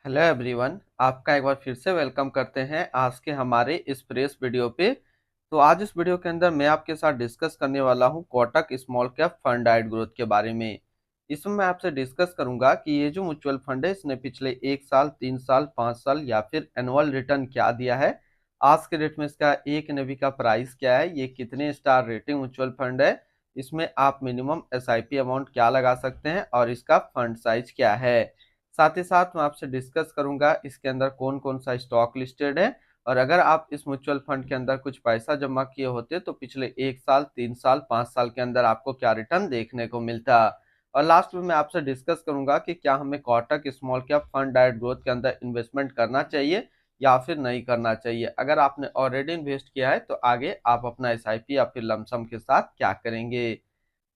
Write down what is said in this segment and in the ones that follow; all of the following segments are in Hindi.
हेलो एवरीवन, आपका एक बार फिर से वेलकम करते हैं आज के हमारे इस फ्रेश वीडियो पे। तो आज इस वीडियो के अंदर मैं आपके साथ डिस्कस करने वाला हूं Kotak small cap fund diet growth के बारे में। इसमें मैं आपसे डिस्कस करूंगा कि ये जो म्यूचुअल फंड है इसने पिछले 1 साल, 3 साल, 5 साल या फिर एनुअल रिटर्न क्या दिया है, आज के डेट में इसका एक एनएवी का प्राइस क्या है, ये कितने स्टार रेटिंग म्यूचुअल फंड है, इसमें आप मिनिमम एसआईपी अमाउंट क्या लगा सकते हैं और इसका फंड साइज क्या है। साथ ही साथ मैं आपसे डिस्कस करूंगा इसके अंदर कौन कौन सा स्टॉक लिस्टेड है, और अगर आप इस म्यूचुअल फंड के अंदर कुछ पैसा जमा किए होते तो पिछले 1 साल, 3 साल, 5 साल के अंदर आपको क्या रिटर्न देखने को मिलता। और लास्ट में मैं आपसे डिस्कस करूंगा कि क्या हमें Kotak small cap fund diet growth के अंदर इन्वेस्टमेंट करना चाहिए या फिर नहीं करना चाहिए। अगर आपने ऑलरेडी इन्वेस्ट किया है तो आगे आप अपना एसआईपी या फिर लमसम के साथ क्या करेंगे।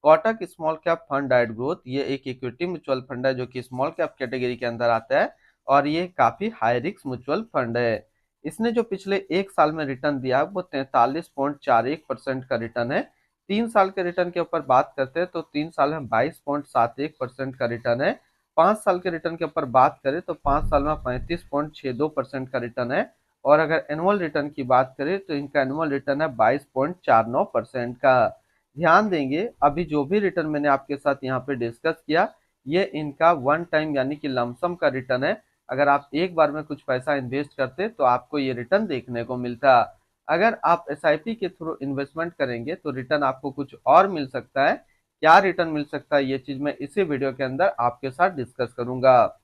Kotak small cap fund diet growth ये एक इक्विटी म्यूचुअल फंड है जो कि स्मॉल कैप कैटेगरी के अंदर आता है, और ये काफी हाई रिस्क म्यूचुअल फंड है। इसने जो पिछले 1 साल में रिटर्न दिया वो 43.41% का रिटर्न है। 3 साल के रिटर्न के ऊपर बात करते हैं तो 3 साल में 22.71% का रिटर्न है। 5 साल के रिटर्न के ऊपर बात करें तो 5 साल में 35.62% का रिटर्न है। और अगर एनुअल रिटर्न की बात करें तो इनका एनुअल रिटर्न है 22.49% का। ध्यान देंगे अभी जो भी रिटर्न मैंने आपके साथ यहाँ पे डिस्कस किया ये इनका वन टाइम यानी कि लमसम का रिटर्न है। अगर आप एक बार में कुछ पैसा इन्वेस्ट करते तो आपको ये रिटर्न देखने को मिलता। अगर आप एसआईपी के थ्रू इन्वेस्टमेंट करेंगे तो रिटर्न आपको कुछ और मिल सकता है। क्या रिटर्न मिल सकता है ये चीज मैं इसी वीडियो के अंदर आपके साथ डिस्कस करूंगा।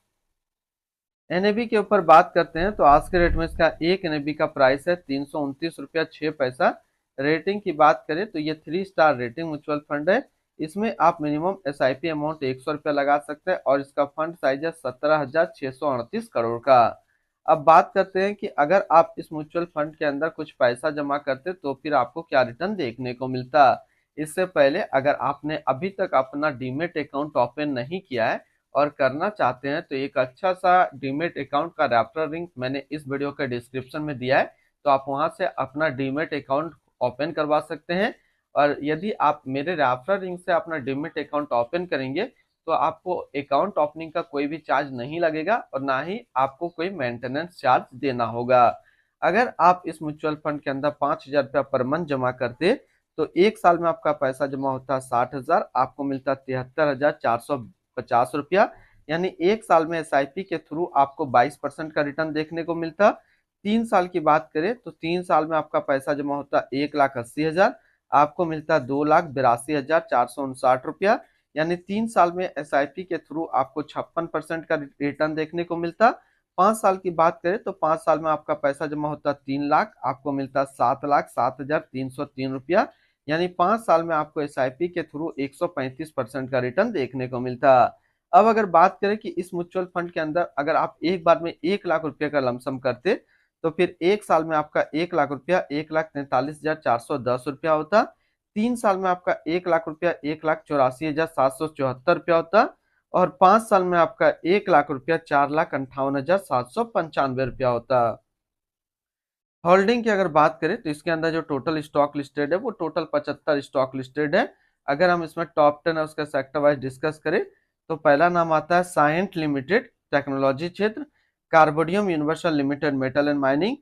एनएबी के ऊपर बात करते हैं तो आज के रेट में इसका एक एनएबी का प्राइस है 329 रुपया 6 पैसा। रेटिंग की बात करें तो ये 3 स्टार रेटिंग म्यूचुअल फंड है। इसमें आप मिनिमम एसआईपी अमाउंट 100 रुपया लगा सकते हैं और इसका फंड साइज है 17,638 करोड़ का। अब बात करते हैं कि अगर आप इस म्यूचुअल फंड के अंदर कुछ पैसा जमा करते तो फिर आपको क्या रिटर्न देखने को मिलता। इससे पहले अगर आपने अभी तक अपना डीमेट अकाउंट ओपन नहीं किया है और करना चाहते हैं तो एक अच्छा सा डीमेट अकाउंट का रेफरल लिंक मैंने इस वीडियो के डिस्क्रिप्शन में दिया है, तो आप वहां से अपना डीमेट अकाउंट ओपन करवा सकते हैं। और यदि आप मेरे रेफरल लिंक से अपना डीमेट अकाउंट ओपन करेंगे तो आपको अकाउंट ओपनिंग का कोई भी चार्ज नहीं लगेगा और ना ही आपको कोई मेंटेनेंस चार्ज देना होगा। अगर आप इस म्यूचुअल फंड के अंदर 5,000 रुपया पर मंथ जमा करते तो 1 साल में आपका पैसा जमा होता है 60,000, आपको मिलता 73,450 रुपया। यानी 1 साल में एसआईपी के थ्रू आपको 22% का रिटर्न देखने को मिलता। 3 साल की बात करें तो 3 साल में आपका पैसा जमा होता 1,80,000, आपको मिलता 2,82,459 रुपया। यानी 3 साल में एसआईपी के थ्रू आपको 56% का रिटर्न देखने को मिलता। 5 साल की बात करें तो 5 साल में आपका पैसा जमा होता 3 लाख, आपको मिलता 7,07,303 रुपया। यानी 5 साल में आपको एसआईपी के थ्रू 135% का रिटर्न देखने को मिलता। अब अगर बात करें कि इस म्यूचुअल फंड के अंदर अगर आप एक बार में 1 लाख रुपए का लमसम करते तो फिर 1 साल में आपका 1 लाख रुपया 1,43,410 रुपया होता। 3 साल में आपका 1 लाख रुपया 1,84,774 रुपया होता। और 5 साल में आपका 1 लाख रुपया 4,58,795 रुपया होता। होल्डिंग की अगर बात करें तो इसके अंदर जो टोटल स्टॉक लिस्टेड है वो टोटल 75 स्टॉक लिस्टेड है। अगर हम इसमें टॉप 10 है उसका सेक्टर वाइज डिस्कस करें तो पहला नाम आता है साइंट लिमिटेड टेक्नोलॉजी क्षेत्र, Carborundum Universal limited metal and mining,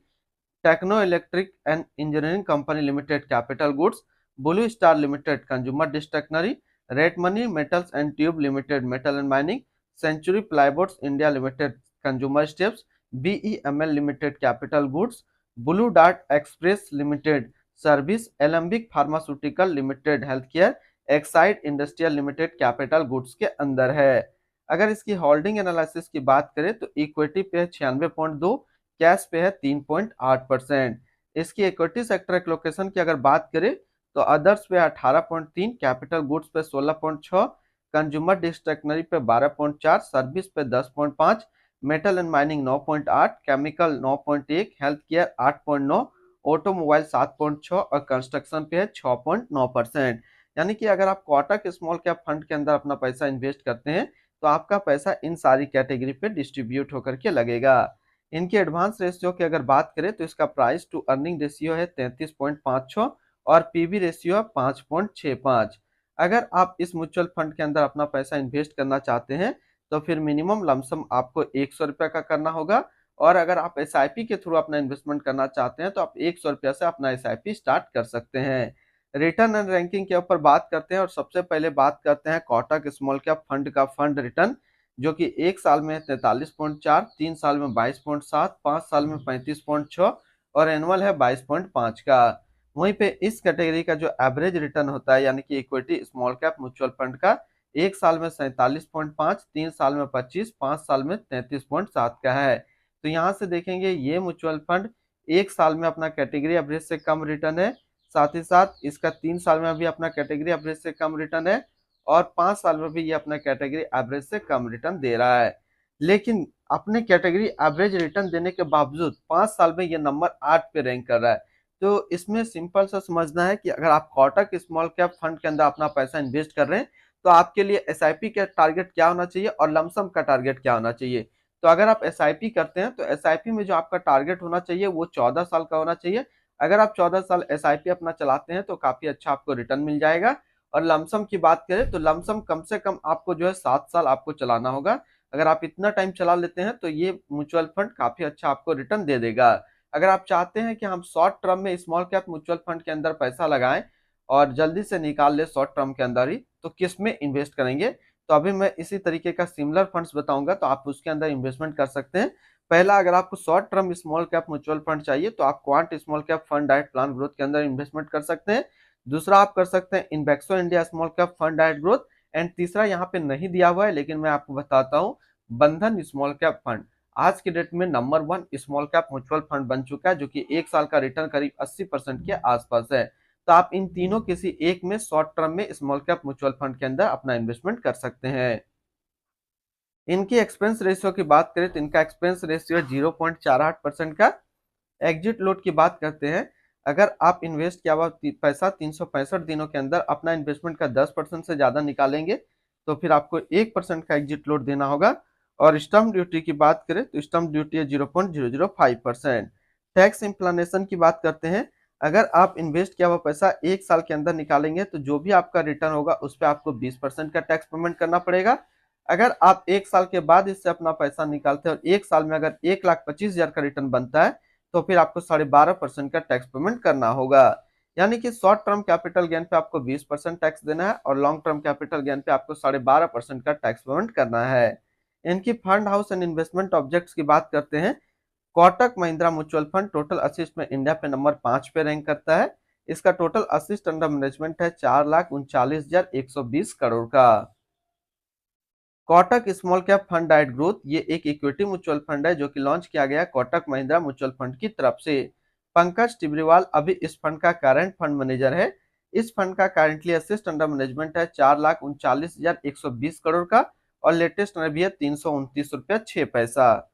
Techno Electric and engineering company limited capital goods, Blue Star limited consumer discretionary, Ratnamani metals and tube limited metal and mining, Century Plyboards India limited consumer staples, BEML limited capital goods, Blue Dart Express limited service, Alembic pharmaceutical limited health care, Exide industrial limited capital goods के अंदर है। अगर इसकी होल्डिंग एनालिसिस की बात करें तो इक्विटी पे है 96.2, कैश पे है 3.8%। इसकी इक्विटी सेक्टर एलोकेशन की अगर बात करें तो अदर्स पे 18.3, कैपिटल गुड्स पे 16.6, कंज्यूमर डिस्क्रिशनरी पे 12.4, सर्विस पे 10.5, metal and mining 9.8, chemical 9.1, health care 8.9, automobile 7.6 और कंस्ट्रक्शन पे है 6.9%। यानी कि अगर आप कोटक स्मॉल कैप फंड के अंदर अपना पैसा इन्वेस्ट करते हैं तो आपका पैसा इन सारी कैटेगरी पे डिस्ट्रीब्यूट होकर के लगेगा। इनके एडवांस रेशियो की अगर बात करें तो इसका प्राइस टू अर्निंग रेशियो है 33.56 और पीबी रेशियो है 5.65। अगर आप इस म्यूचुअल फंड के अंदर अपना पैसा इन्वेस्ट करना चाहते हैं तो फिर मिनिमम लमसम आपको 100 रुपये का करना होगा। और अगर आप एसआईपी के थ्रू अपना इन्वेस्टमेंट करना चाहते हैं तो आप 100 रुपये से अपना एसआईपी स्टार्ट कर सकते हैं। रिटर्न एंड रैंकिंग के ऊपर बात करते हैं और सबसे पहले बात करते हैं कोटक स्मॉल कैप फंड का फंड रिटर्न, जो कि 1 साल में 43.4, 3 साल में 22.7, 5 साल में 35.6 और एनुअल है 22.5 का। वहीं पे इस कैटेगरी का जो एवरेज रिटर्न होता है यानी कि equity small cap mutual fund का 1 साल में 47.5, 3 साल में 25, 5 साल में 33.7 का है। तो यहाँ से देखेंगे ये म्यूचुअल फंड 1 साल में अपना कैटेगरी एवरेज से कम रिटर्न है, साथ ही साथ इसका 3 साल में भी अपना कैटेगरी एवरेज से कम रिटर्न है और 5 साल में भी ये अपना कैटेगरी एवरेज से कम रिटर्न दे रहा है। लेकिन अपने कैटेगरी एवरेज रिटर्न देने के बावजूद 5 साल में ये नंबर 8 पे रैंक कर रहा है। तो इसमें सिंपल सा समझना है कि अगर आप कोटक स्मॉल कैप फंड के अंदर अपना पैसा इन्वेस्ट कर रहे हैं तो आपके लिए एसआईपी का टारगेट क्या होना चाहिए और लमसम का टारगेट क्या होना चाहिए। तो अगर आप एसआईपी करते हैं तो एसआईपी में जो आपका टारगेट होना चाहिए वो 14 साल का होना चाहिए। अगर आप 14 साल एसआईपी अपना चलाते हैं तो काफी अच्छा आपको रिटर्न मिल जाएगा। और लमसम की बात करें तो लमसम कम से कम आपको जो है 7 साल आपको चलाना होगा। अगर आप इतना टाइम चला लेते हैं तो ये म्यूचुअल फंड काफी अच्छा आपको रिटर्न दे देगा। अगर आप चाहते हैं कि हम शॉर्ट टर्म में स्मॉल कैप म्यूचुअल फंड के अंदर पैसा लगाएं और जल्दी से निकाल ले शॉर्ट टर्म के अंदर ही, तो किस में इन्वेस्ट करेंगे। तो अभी मैं इसी तरीके का सिमिलर फंड्स बताऊंगा तो आप उसके अंदर इन्वेस्टमेंट कर सकते हैं। पहला, अगर आपको short term small cap mutual fund चाहिए तो आप quant small cap fund diet plan growth के अंदर इन्वेस्टमेंट कर सकते हैं। दूसरा, आप कर सकते हैं इन्वेक्सो India small cap fund diet growth. And तीसरा यहाँ पे नहीं दिया हुआ है लेकिन मैं आपको बताता हूँ, बंधन स्मॉल कैप फंड आज के डेट में number 1 small cap mutual fund बन चुका है, जो कि 1 साल का रिटर्न करीब 80% के आसपास है। तो आप इन तीनों किसी एक में शॉर्ट टर्म में स्मॉल कैप म्यूचुअल फंड के अंदर अपना इन्वेस्टमेंट कर सकते हैं। इनकी एक्सपेंस रेशियो की बात करें तो इनका एक्सपेंस रेशियो 0.48% का। एग्जिट लोड की बात करते हैं, अगर आप इन्वेस्ट किया हुआ पैसा 365 दिनों के अंदर अपना इन्वेस्टमेंट का 10% से ज्यादा निकालेंगे तो फिर आपको 1% का एग्जिट लोड देना होगा। और स्टम्प ड्यूटी की बात करें तो स्टम्प ड्यूटी है 0.005%। टैक्स इम्प्लानेशन की बात करते हैं, अगर आप इन्वेस्ट किया हुआ पैसा 1 साल के अंदर निकालेंगे तो जो भी आपका रिटर्न होगा उस पर आपको 20% का टैक्स पेमेंट करना पड़ेगा। अगर आप 1 साल के बाद इससे अपना पैसा निकालते हैं और 1 साल में अगर 1,25,000 का रिटर्न बनता है तो फिर आपको 12.5% का टैक्स पेमेंट करना होगा। यानी कि शॉर्ट टर्म कैपिटल गेन पे आपको 20% टैक्स देना है और लॉन्ग टर्म कैपिटल गेन पे आपको 12.5% का टैक्स पेमेंट करना है। इनकी fund house and investment objects की बात करते हैं, Kotak Mahindra mutual fund total assist में इंडिया पे नंबर 5 पे रैंक करता है। इसका टोटल असिस्ट अंडर मैनेजमेंट है 4,39,120 करोड़ का। Kotak small cap fund diet growth ये एक इक्विटी म्यूचुअल फंड है जो कि लॉन्च किया गया कोटक महिंद्रा म्यूचुअल फंड की तरफ से। पंकज टिब्रीवाल अभी इस फंड का करंट फंड मैनेजर है। इस फंड का करंटली असिस्ट अंडर मैनेजमेंट है 4,39,120 करोड़ का और लेटेस्ट भी है 329 रुपया 6 पैसा।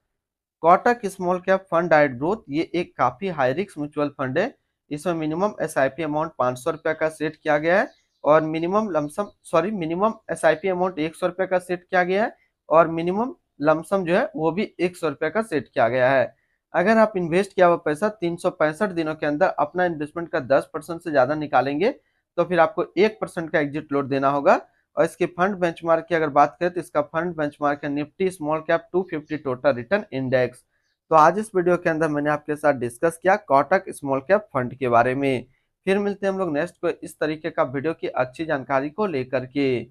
Kotak small cap fund diet growth ये एक काफी हाई रिस्क म्यूचुअल फंड है। इसमें मिनिमम एसआईपी अमाउंट 500 रुपया का सेट किया गया है और मिनिमम एसआईपी अमाउंट 100 रुपये का सेट किया गया है और मिनिमम लमसम जो है वो भी 100 रुपये का सेट किया गया है। अगर आप इन्वेस्ट किया हुआ पैसा 365 दिनों के अंदर अपना इन्वेस्टमेंट का 10% से ज्यादा निकालेंगे तो फिर आपको 1% का एग्जिट लोड देना होगा। और इसके फंड बेंचमार्क की अगर बात करें तो इसका फंड बेंचमार्क है Nifty small cap 250 total return index. तो आज इस वीडियो के अंदर मैंने आपके साथ डिस्कस किया कोटक स्मॉल कैप फंड के बारे में। फिर मिलते हैं हम लोग नेक्स्ट को इस तरीके का वीडियो की अच्छी जानकारी को लेकर के।